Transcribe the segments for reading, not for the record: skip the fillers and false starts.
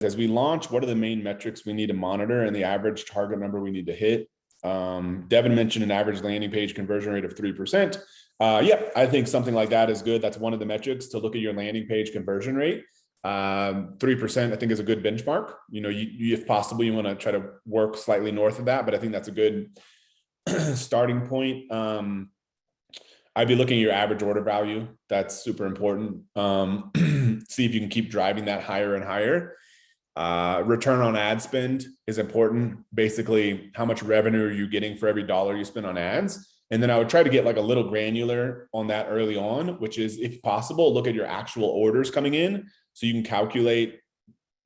as we launch, what are the main metrics we need to monitor and the average target number we need to hit? Devin mentioned an average landing page conversion rate of 3%. Yeah, I think something like that is good. That's one of the metrics to look at your landing page conversion rate. 3% I think is a good benchmark. You know, you if possible, you want to try to work slightly north of that, but I think that's a good starting point. I'd be looking at your average order value. That's super important. See if you can keep driving that higher and higher. Return on ad spend is important. Basically, how much revenue are you getting for every dollar you spend on ads? And then I would try to get like a little granular on that early on, which is, if possible, look at your actual orders coming in so you can calculate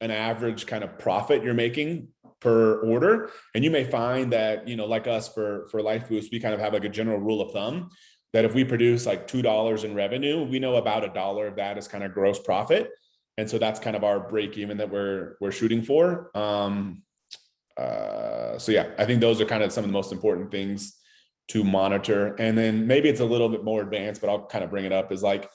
an average kind of profit you're making per order. And you may find that, you know, like us for Life Boost, we kind of have like a general rule of thumb that if we produce like $2 in revenue, we know about $1 of that is kind of gross profit. And so that's kind of our break even that we're shooting for. So yeah, I think those are kind of some of the most important things to monitor. And then maybe it's a little bit more advanced, but I'll kind of bring it up, is like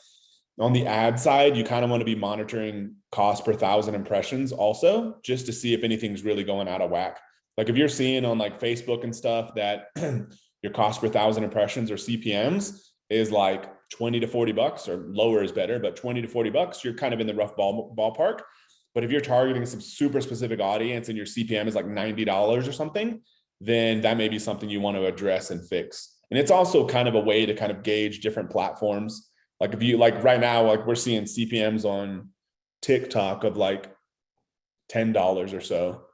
on the ad side, you kind of want to be monitoring cost per 1,000 impressions also, just to see if anything's really going out of whack. Like if you're seeing on like Facebook and stuff that your cost per 1,000 impressions or CPMs is like 20 to 40 bucks, or lower is better, but 20 to 40 bucks, you're kind of in the rough ballpark. But if you're targeting some super specific audience and your CPM is like $90 or something, then that may be something you want to address and fix. And it's also kind of a way to kind of gauge different platforms. Like if you, like right now, like we're seeing CPMs on TikTok of like $10 or so,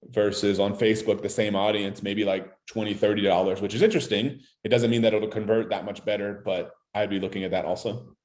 versus on Facebook, the same audience, maybe like $20, $30, which is interesting. It doesn't mean that it'll convert that much better, but I'd be looking at that also.